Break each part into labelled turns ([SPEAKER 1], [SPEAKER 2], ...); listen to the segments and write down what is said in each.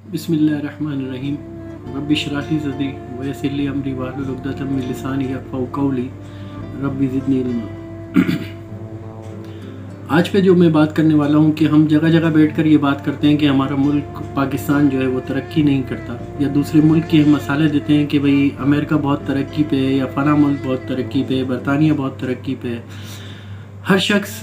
[SPEAKER 1] बिस्मिल्लाहिर्रहमानिर्रहीम रब्बि इश्रह ली सदरी वयस्सिर ली अमरी वाहलुल उक़दतम मिन लिसानी यफ़क़हू क़ौली रब्बि ज़िदनी इल्मा। आज पे जो मैं बात करने वाला हूँ कि हम जगह जगह बैठकर ये बात करते हैं कि हमारा मुल्क पाकिस्तान जो है वो तरक्की नहीं करता, या दूसरे मुल्क के हम मसाले देते हैं कि भाई अमेरिका बहुत तरक्की पे है, या फ़लाँ मुल्क बहुत तरक्की पे है, बरतानिया बहुत तरक्की पे है। हर शख्स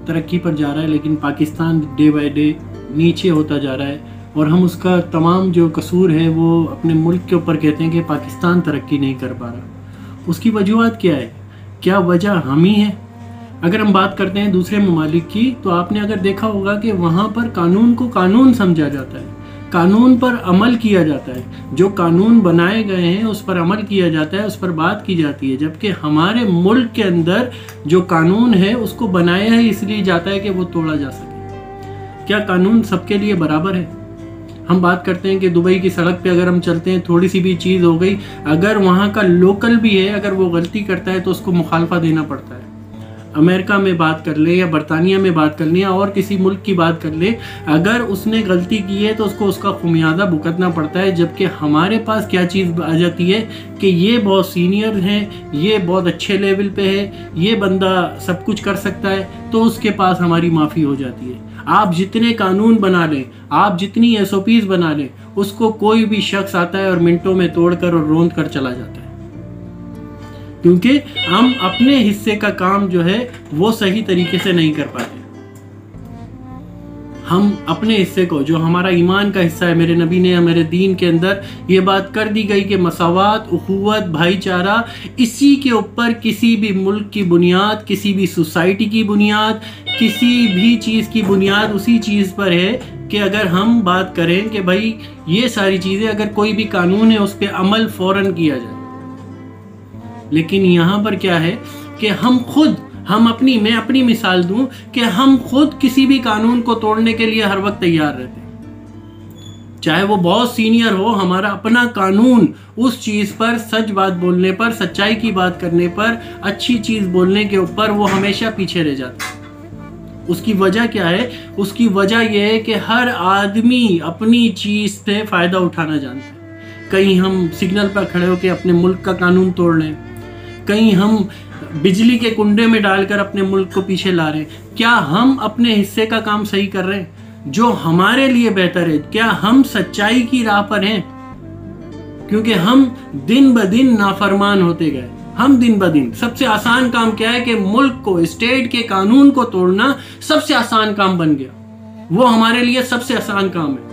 [SPEAKER 1] तरक्की पर जा रहा है, लेकिन पाकिस्तान डे बाय डे नीचे होता जा रहा है, और हम उसका तमाम जो कसूर है वो अपने मुल्क के ऊपर कहते हैं कि पाकिस्तान तरक्की नहीं कर पा रहा। उसकी वजूहत क्या है? क्या वजह हम ही है? अगर हम बात करते हैं दूसरे ममालिक की, तो आपने अगर देखा होगा कि वहाँ पर कानून को कानून समझा जाता है, कानून पर अमल किया जाता है, जो कानून बनाए गए हैं उस पर अमल किया जाता है, उस पर बात की जाती है। जबकि हमारे मुल्क के अंदर जो कानून है उसको बनाया ही इसलिए जाता है कि वो तोड़ा जा सके। क्या कानून सबके लिए बराबर है? हम बात करते हैं कि दुबई की सड़क पे अगर हम चलते हैं, थोड़ी सी भी चीज़ हो गई, अगर वहाँ का लोकल भी है, अगर वो गलती करता है तो उसको मुखालफा देना पड़ता है। अमेरिका में बात कर ले, या बरतानिया में बात कर ले, या और किसी मुल्क की बात कर ले, अगर उसने गलती की है तो उसको उसका खुमियाजा भुगतना पड़ता है। जबकि हमारे पास क्या चीज़ आ जाती है कि ये बहुत सीनियर हैं, ये बहुत अच्छे लेवल पे है, ये बंदा सब कुछ कर सकता है, तो उसके पास हमारी माफ़ी हो जाती है। आप जितने कानून बना लें, आप जितनी SOPs बना लें, उसको कोई भी शख्स आता है और मिनटों में तोड़कर और रोंद कर चला जाता है, क्योंकि हम अपने हिस्से का काम जो है वो सही तरीके से नहीं कर पाते। हम अपने हिस्से को, जो हमारा ईमान का हिस्सा है, मेरे नबी ने, मेरे दीन के अंदर ये बात कर दी गई कि मसावात, उखुवत, भाईचारा, इसी के ऊपर किसी भी मुल्क की बुनियाद, किसी भी सोसाइटी की बुनियाद, किसी भी चीज़ की बुनियाद उसी चीज़ पर है कि अगर हम बात करें कि भाई ये सारी चीज़ें, अगर कोई भी कानून है उस पर अमल फ़ौरन किया जाए। लेकिन यहाँ पर क्या है कि मैं अपनी मिसाल दूं कि हम खुद किसी भी कानून को तोड़ने के लिए हर वक्त तैयार रहते हैं, चाहे वो बहुत सीनियर हो। हमारा अपना कानून उस चीज़ पर, सच बात बोलने पर, सच्चाई की बात करने पर, अच्छी चीज़ बोलने के ऊपर वो हमेशा पीछे रह जाता है। उसकी वजह क्या है? उसकी वजह यह है कि हर आदमी अपनी चीज़ से फ़ायदा उठाना जानता है। कहीं हम सिग्नल पर खड़े होकर अपने मुल्क का कानून तोड़ लें, कहीं हम बिजली के कुंडे में डालकर अपने मुल्क को पीछे ला रहे हैं। क्या हम अपने हिस्से का काम सही कर रहे हैं जो हमारे लिए बेहतर है? क्या हम सच्चाई की राह पर हैं? क्योंकि हम दिन ब दिन नाफरमान होते गए। हम दिन ब दिन, सबसे आसान काम क्या है कि मुल्क को, स्टेट के कानून को तोड़ना सबसे आसान काम बन गया। वो हमारे लिए सबसे आसान काम है।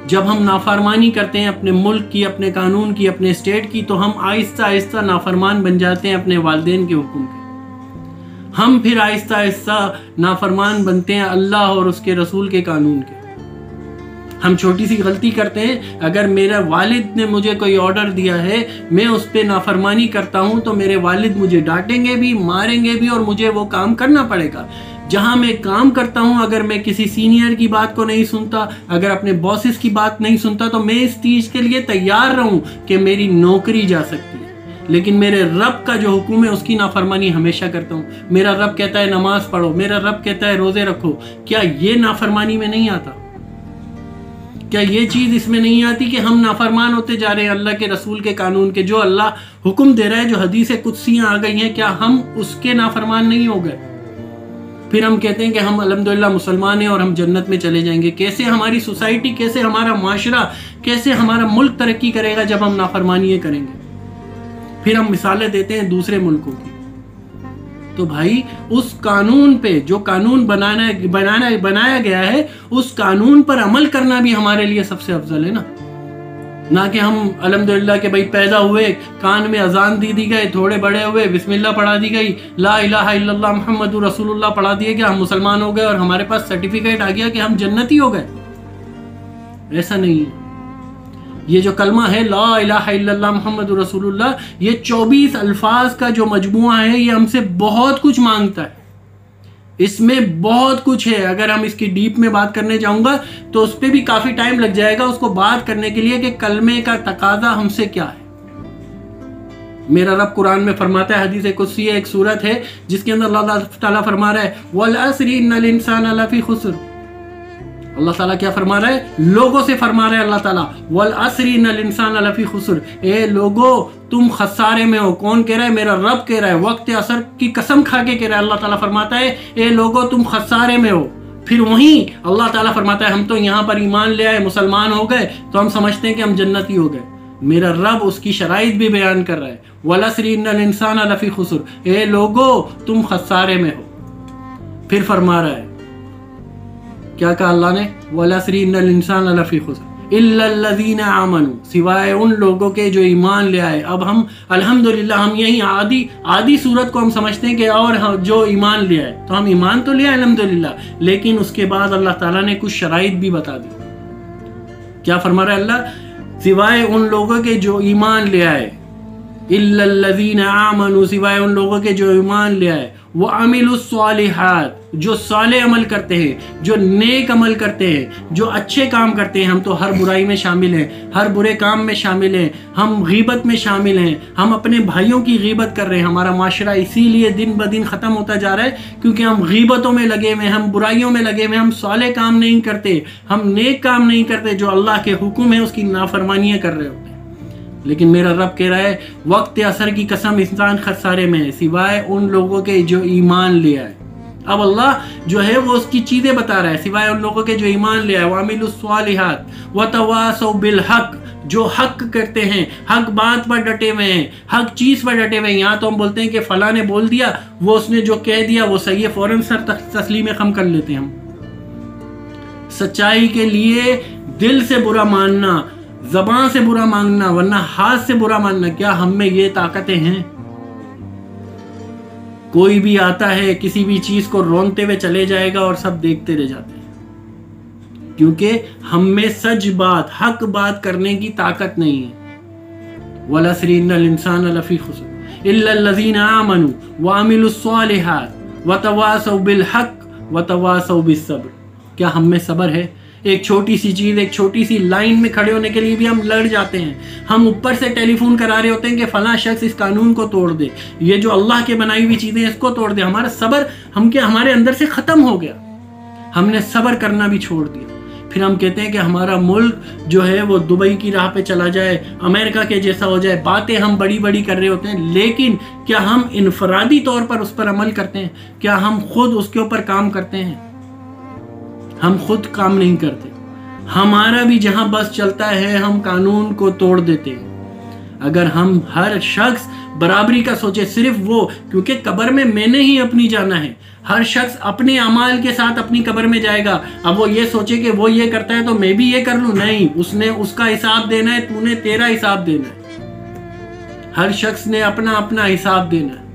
[SPEAKER 1] जब हम नाफरमानी करते हैं अपने मुल्क की, अपने कानून की, अपने स्टेट की, तो हम आहिस्ता आहिस्ता नाफरमान बन जाते हैं अपने वालिदैन के हुक्म के। हम फिर आहिस्ता आहिस्ता नाफरमान बनते हैं अल्लाह और उसके रसूल के कानून के। हम छोटी सी गलती करते हैं, अगर मेरा वालिद ने मुझे कोई ऑर्डर दिया है, मैं उस पर नाफरमानी करता हूँ, तो मेरे वालिद मुझे डांटेंगे भी, मारेंगे भी, और मुझे वो काम करना पड़ेगा। जहाँ मैं काम करता हूँ, अगर मैं किसी सीनियर की बात को नहीं सुनता, अगर अपने बॉसेस की बात नहीं सुनता, तो मैं इस चीज़ के लिए तैयार रहूँ कि मेरी नौकरी जा सकती है। लेकिन मेरे रब का जो हुक्म है उसकी नाफरमानी हमेशा करता हूँ। मेरा रब कहता है नमाज पढ़ो, मेरा रब कहता है रोज़े रखो। क्या ये नाफरमानी में नहीं आता? क्या ये चीज़ इसमें नहीं आती कि हम नाफरमान होते जा रहे हैं अल्लाह के रसूल के कानून के? जो अल्लाह हुक्म दे रहा है, जो हदीस कुदसियाँ आ गई हैं, क्या हम उसके नाफरमान नहीं हो गए? फिर हम कहते हैं कि हम अल्हम्दुलिल्लाह मुसलमान हैं और हम जन्नत में चले जाएंगे। कैसे हमारी सोसाइटी, कैसे हमारा माशरा, कैसे हमारा मुल्क तरक्की करेगा जब हम नाफरमानियाँ करेंगे? फिर हम मिसालें देते हैं दूसरे मुल्कों की। तो भाई उस कानून पे, जो कानून बनाया गया है, उस कानून पर अमल करना भी हमारे लिए सबसे अफजल है ना कि हम अल्हम्दुलिल्लाह के भाई पैदा हुए, कान में अजान दी गई, थोड़े बड़े हुए, बिस्मिल्लाह पढ़ा दी गई, ला इलाहा इल्लल्लाह मुहम्मदुर रसूलुल्लाह पढ़ा दिए गया, हम मुसलमान हो गए और हमारे पास सर्टिफिकेट आ गया कि हम जन्नती हो गए। ऐसा नहीं है। ये जो कलमा है ला इलाहा इल्लल्लाह मुहम्मदुर रसूलुल्लाह, ये 24 अल्फाज का जो मजमुआ है, ये हमसे बहुत कुछ मांगता है। इसमें बहुत कुछ है। अगर हम इसकी डीप में बात करने जाऊंगा तो उस पर भी काफी टाइम लग जाएगा उसको बात करने के लिए कि कलमे का तकाजा हमसे क्या है। मेरा रब कुरान में फरमाता है, हदीस कुदसी है, एक सूरत है जिसके अंदर अल्लाह ताला फरमा रहा है, वल अस्री इन्नल इंसाना लफी खुस्र, अल्लाह ताला क्या फरमा रहा है? लोगों से फरमा रहा है अल्लाह ताला, वल असरी इन्नल इंसान लफी खुसर, ए लोगो तुम खसारे में हो। कौन कह रहा है? मेरा रब कह रहा है, वक्त असर की कसम खा के कह रहा है। अल्लाह ताला फरमाता है ए लोगो तुम खसारे में हो। फिर वहीं अल्लाह ताला फरमाता है हम तो यहाँ पर ईमान ले आए, मुसलमान हो गए, तो हम समझते हैं कि हम जन्नती हो गए। मेरा रब उसकी शराइत भी बयान कर रहा है, वल असरी इन्नल इंसान लफी खुसर, ए लोगो तुम खसारे में हो। फिर फरमा रहा है, क्या कहा अल्लाह ने? वल असरी इन्नल इंसान लफी खुसर इल्लल्लज़ीना आमनू, सिवाय उन लोगों के जो ईमान ले आए। अब हम अल्हम्दुलिल्लाह हम यही आदि सूरत को हम समझते हैं कि और हम जो ईमान ले आए, तो हम ईमान तो ले आए अल्हम्दुलिल्लाह, लेकिन उसके बाद अल्लाह ताला ने कुछ शराइत भी बता दी। क्या फरमा रहा है अल्लाह? सिवाय उन लोगों के जो ईमान ले आए, इल्लल्लज़ीना आमनू, सिवाय उन लोगों के जो ईमान ले आए, वो अमिलुस सालिहात, जो साले अमल करते हैं, जो नेक अमल करते हैं, जो अच्छे काम करते हैं। हम तो हर बुराई में शामिल हैं, हर बुरे काम में शामिल हैं, हम गीबत में शामिल हैं, हम अपने भाइयों की गीबत कर रहे हैं। हमारा माशरा इसीलिए दिन ब दिन ख़त्म होता जा रहा है क्योंकि हम गीबतों में लगे हुए, हम बुराइयों में लगे हुए, हम साले काम नहीं करते, हम नेक काम नहीं करते, जो अल्लाह के हुक्म है उसकी नाफरमानियाँ कर रहे होते हैं। लेकिन मेरा रब कह रहा है वक्त असर की कसम इंसान खसारे में है, सिवाय उन लोगों के जो ईमान ले आए। अब अल्लाह जो है वो उसकी चीज़ें बता रहा है, सिवाय उन लोगों के जो ईमान ले आए, वामिलुस सालिहात वतवासौ बिल हक, जो हक करते हैं, हक बात पर डटे हुए हैं, हक चीज़ पर डटे हुए हैं। यहाँ तो हम बोलते हैं कि फला ने बोल दिया, वो उसने जो कह दिया वो सही है, फौरन सर तस्लीम खम कर लेते हैं हम। सच्चाई के लिए दिल से बुरा मानना, ज़बान से बुरा मांगना, वरना हाथ से बुरा मानना, क्या हम में ये ताकतें हैं? कोई भी आता है किसी भी चीज को रोनते हुए चले जाएगा और सब देखते रह जाते हैं, क्योंकि हम में सच बात, हक बात करने की ताकत नहीं है। वल असरी इन्नल इंसान लफी खुसर इल्लल्लज़ीना आमनू व अमिलुस सालिहात व तवासौ बिल हक व तवासौ बिस सब्र। क्या हम में सब्र है? एक छोटी सी चीज़, एक छोटी सी लाइन में खड़े होने के लिए भी हम लड़ जाते हैं। हम ऊपर से टेलीफोन करा रहे होते हैं कि फला शख्स इस कानून को तोड़ दे, ये जो अल्लाह के बनाई हुई चीज़ें इसको तोड़ दे। हमारा सब्र हमारे अंदर से ख़त्म हो गया, हमने सब्र करना भी छोड़ दिया। फिर हम कहते हैं कि हमारा मुल्क जो है वो दुबई की राह पे चला जाए, अमेरिका के जैसा हो जाए। बातें हम बड़ी बड़ी कर रहे होते हैं, लेकिन क्या हम इनफरादी तौर पर उस पर अमल करते हैं? क्या हम खुद उसके ऊपर काम करते हैं? हम खुद काम नहीं करते। हमारा भी जहां बस चलता है हम कानून को तोड़ देते हैं। अगर हम हर शख्स बराबरी का सोचे, सिर्फ वो, क्योंकि कब्र में मैंने ही अपनी जाना है, हर शख्स अपने अमाल के साथ अपनी कब्र में जाएगा। अब वो ये सोचे कि वो ये करता है तो मैं भी ये कर लूं, नहीं, उसने उसका हिसाब देना है, तूने तेरा हिसाब देना है। हर शख्स ने अपना अपना हिसाब देना है।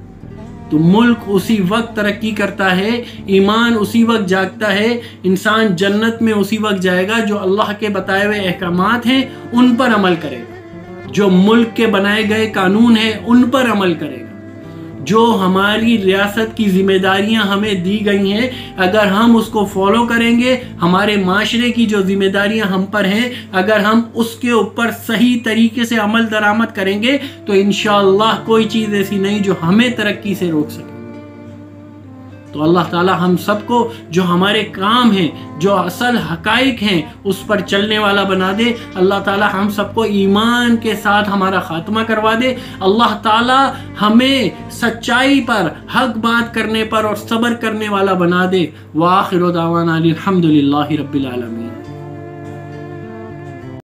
[SPEAKER 1] तो मुल्क उसी वक्त तरक्की करता है, ईमान उसी वक्त जागता है, इंसान जन्नत में उसी वक्त जाएगा जो अल्लाह के बताए हुए अहकामात हैं उन पर अमल करेगा, जो मुल्क के बनाए गए कानून हैं उन पर अमल करेगा, जो हमारी रियासत की जिम्मेदारियां हमें दी गई हैं अगर हम उसको फॉलो करेंगे, हमारे माशरे की जो जिम्मेदारियां हम पर हैं अगर हम उसके ऊपर सही तरीके से अमल दरामद करेंगे, तो इंशाअल्लाह कोई चीज़ ऐसी नहीं जो हमें तरक्की से रोक सके। तो अल्लाह ताला हम सबको जो हमारे काम हैं, जो असल हकाइक हैं, उस पर चलने वाला बना दे। अल्लाह ताला हम सबको ईमान के साथ हमारा खात्मा करवा दे। अल्लाह ताला हमें सच्चाई पर, हक बात करने पर और सब्र करने वाला बना दे। व आखिर दावाना अल्हम्दुलिल्लाहि रब्बिल आलमीन।